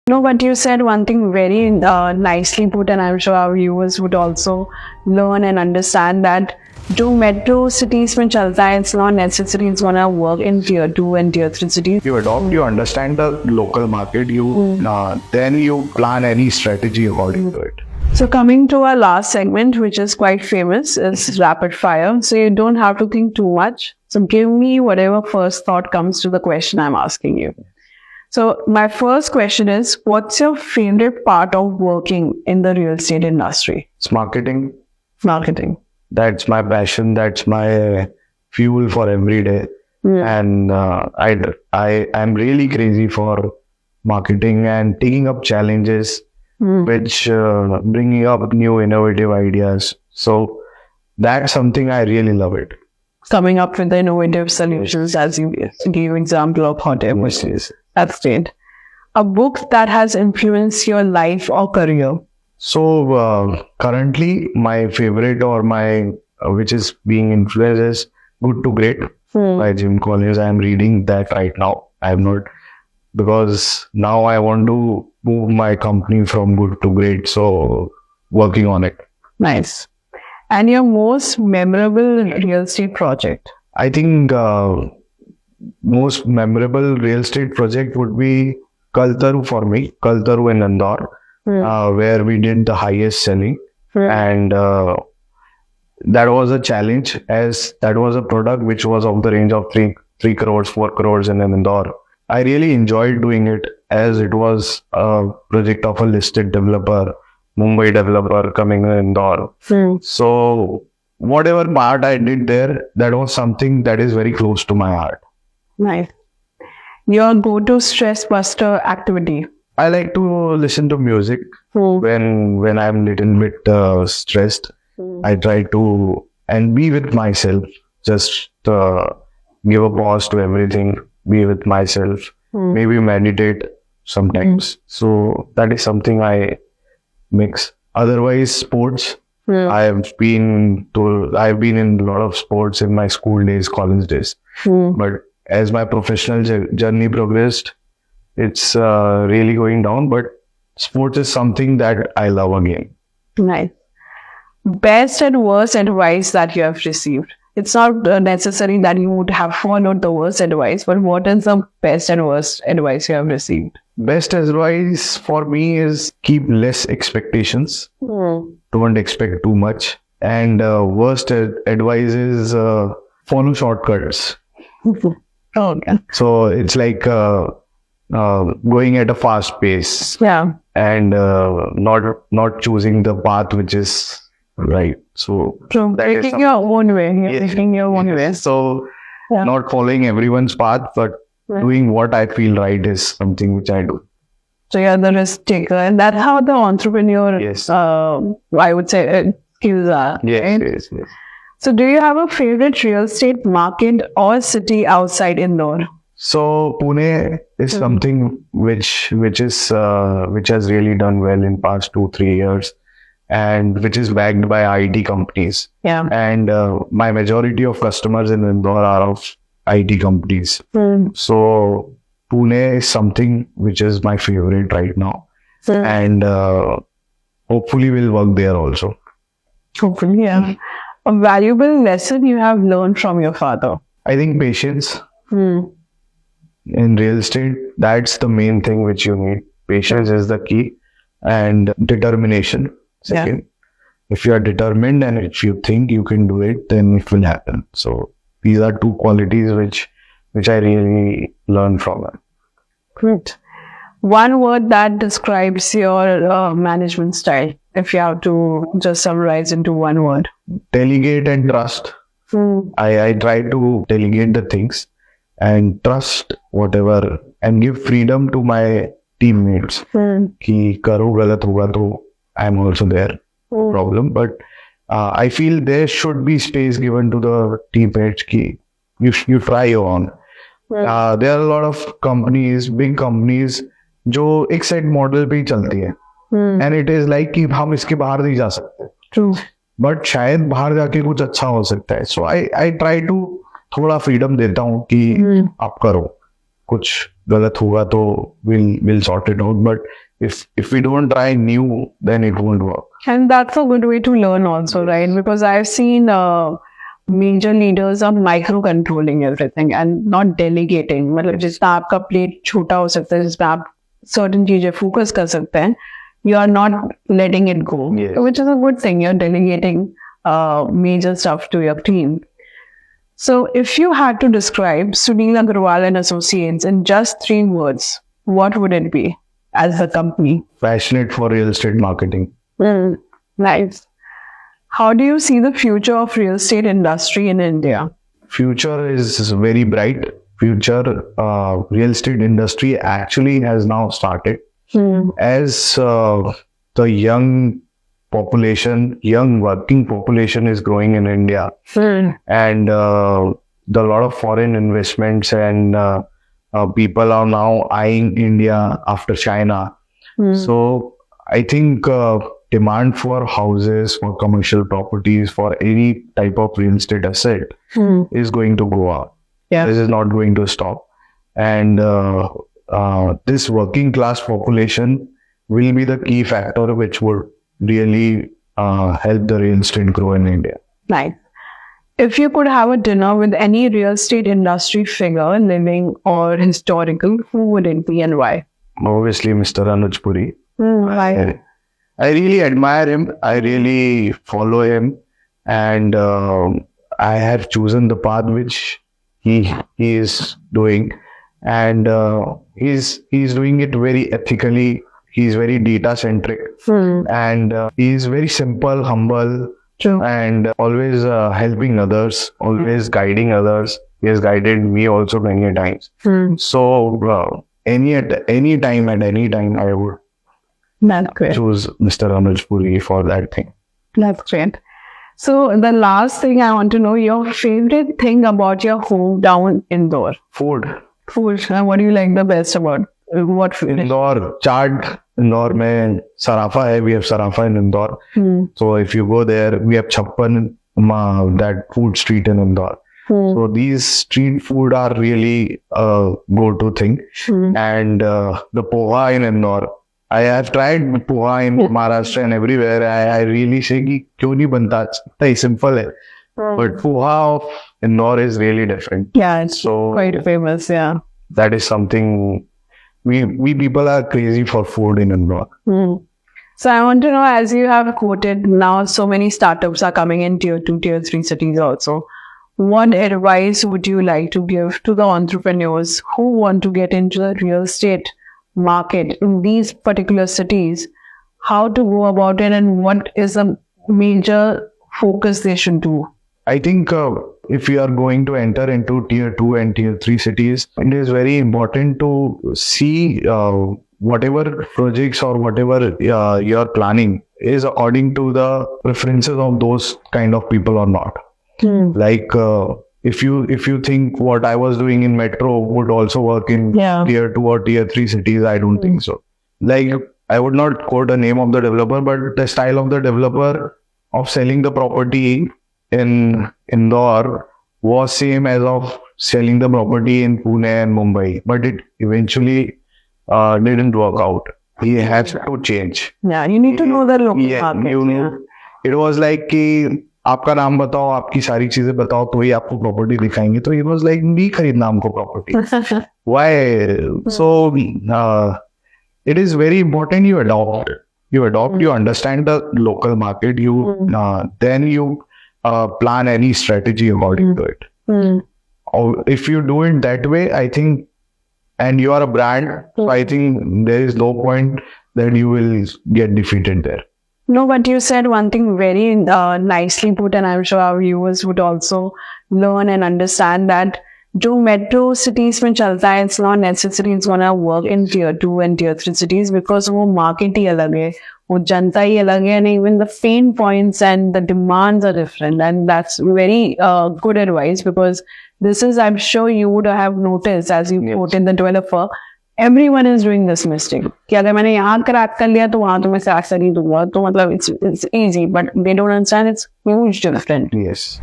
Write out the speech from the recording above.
No, but you said one thing very nicely put, and I'm sure our viewers would also learn and understand that जो metro cities में चलता है, it's not necessary it's gonna work in tier 2 and tier 3 cities. You adopt, you understand the local market, then you plan any strategy according to it. So coming to our last segment, which is quite famous, is rapid fire. So you don't have to think too much. So give me whatever first thought comes to the question I'm asking you. So my first question is, what's your favorite part of working in the real estate industry? It's marketing. Marketing. That's my passion. That's my fuel for every day. And I'm really crazy for marketing and taking up challenges, which bringing up new innovative ideas. So that's something I really love it. Coming up with the innovative solutions, as you gave example of hot air machines. That's great. A book that has influenced your life or career? So currently my favorite or my which is being influenced is Good to Great by Jim Collins. I am reading that right now. I am not, because now I want to move my company from good to great. So working on it. Nice. And your most memorable real estate project? I think most memorable real estate project would be Kaltaru for me. Kaltaru in Indore, where we did the highest selling. And that was a challenge, as that was a product which was of the range of 3 crores, 4 crores in Indore. I really enjoyed doing it, as it was a project of a listed developer, Mumbai developer coming in Indore. So whatever part I did there, that was something that is very close to my heart. Nice. Your go-to stress buster activity? I like to listen to music when I'm little bit stressed. I try to and be with myself, just give a pause to everything, be with myself, maybe meditate sometimes. So that is something I mix. Otherwise, sports. I've been in a lot of sports in my school days, college days. But as my professional journey progressed, it's really going down. But sports is something that I love again. Nice. Best and worst advice that you have received? It's not necessary that you would have followed the worst advice, but what is the best and worst advice you have received? Best advice for me is keep less expectations. Don't expect too much. And worst advice is follow shortcuts. Okay. So it's like going at a fast pace. Yeah. And not choosing the path which is right. So taking your own way. You're taking your own way. So not following everyone's path, but doing what I feel right is something which I do. So you're the risk taker, and that's how the entrepreneur, I would say, skills are. Yes, right? yes. So do you have a favorite real estate market or city outside Indore? So Pune is something which has really done well in past 2-3 years, and which is backed by IT companies. Yeah. And my majority of customers in Indore are of IT companies. So Pune is something which is my favorite right now. And hopefully we'll work there also. Hopefully, yeah. A valuable lesson you have learned from your father? I think patience. In real estate, that's the main thing which you need. Patience is the key, and determination. Second, if you are determined and if you think you can do it, then it will happen. So these are two qualities which I really learned from it. Great. One word that describes your management style, if you have to just summarize into one word. Delegate and trust. I try to delegate the things and trust whatever, and give freedom to my teammates. Ki karo galat hoga to I'm also there. No problem. But I feel there should be space given to the teammates. Ki you try your own. There are a lot of companies, big companies, जो एक set model पे ही चलती है, and it is like कि हम इसके बाहर नहीं जा सकते, बट शायद बाहर जाके कुछ अच्छा हो सकता है. सो आई ट्राई टू थोड़ा फ्रीडम देता हूँ कि आप करो कुछ galat hoga to we'll sort it out. But if we don't try new, then it won't work. And that's a good way to learn also, right? Because I've seen major leaders are micro controlling everything and not delegating. मतलब जितना आपका plate छोटा हो सकता है, जिसमें आप certain चीजें focus कर सकते हैं, you are not letting it go, Yes. which is a good thing. You're delegating major stuff to your team. So if you had to describe Sunil Agrawal and Associates in just 3 words, what would it be as a company? Passionate for real estate marketing. Nice. How do you see the future of real estate industry in India? Future is very bright. Future real estate industry actually has now started. As the young working population is growing in India, and the lot of foreign investments and people are now eyeing India after China. So I think demand for houses, for commercial properties, for any type of real estate asset is going to go up. Yeah. This is not going to stop. And this working class population will be the key factor which would really help the real estate grow in India. Nice. If you could have a dinner with any real estate industry figure, living or historical, who would it be and why? Obviously, Mr. Anuj Puri. Why? I really admire him. I really follow him, and I have chosen the path which he is doing, and he's doing it very ethically. He's very data centric, and he's very simple, humble, True. and always helping others, always guiding others. He has guided me also many times. So any time, I would That's great. choose Mr. Anuj Puri for that thing. That's great. So the last thing I want to know, your favorite thing about your hometown, Indore. Food. Food. What do you like the best about? What food? Indore, chaat. Indore mein Sarafa hai. We have Sarafa in Indore. So if you go there, we have Chappan, that food street in Indore. So these street food are really a go-to thing. And the poha in Indore. I have tried poha in Maharashtra and everywhere. I really say कि क्यों नहीं बनता, इतना simple है. But poha of Indore is really different. Yeah, it's So quite famous. Yeah. that is something we people are crazy for food in Indore. So I want to know, as you have quoted, now so many startups are coming in tier 2, tier 3 cities also. What advice would you like to give to the entrepreneurs who want to get into the real estate market in these particular cities? How to go about it and what is a major focus they should do? I think if you are going to enter into tier 2 and tier 3 cities, it is very important to see whatever projects or whatever you are planning is according to the preferences of those kind of people or not. Like if you think what I was doing in metro would also work in tier 2 or tier 3 cities, I don't think so. Like, I would not quote a name of the developer, but the style of the developer of selling the property in Indore was same as of selling the property in Pune and Mumbai, but it eventually didn't work out. He has to change. Yeah, you need to know the local market. You know, it was like कि आपका नाम बताओ, आपकी सारी चीजें बताओ, तो ही आपको प्रॉपर्टी दिखाएंगे. तो he was like, नहीं खरीदना हमको property. Why? So it is very important you adopt. You understand the local market. Then you plan any strategy according to it. Or if you do it that way, I think, and you are a brand, so I think there is no point that you will get defeated there. No, but you said one thing very nicely put, and I'm sure our viewers would also learn and understand that जो metro cities में चलता है, it's not necessary it's gonna work in tier 2 and tier 3 cities because वो market ही अलग है, वो जनता ही अलग है, and even the pain points and the demands are different, and that's very good advice because this is, I'm sure you would have noticed as you quoted the developer, everyone is doing this mistake कि अगर मैंने यहाँ crack कर लिया तो वहाँ तो मैं क्रैक कर ही दूंगा, तो मतलब it's easy, but they don't understand it's huge different. Yes.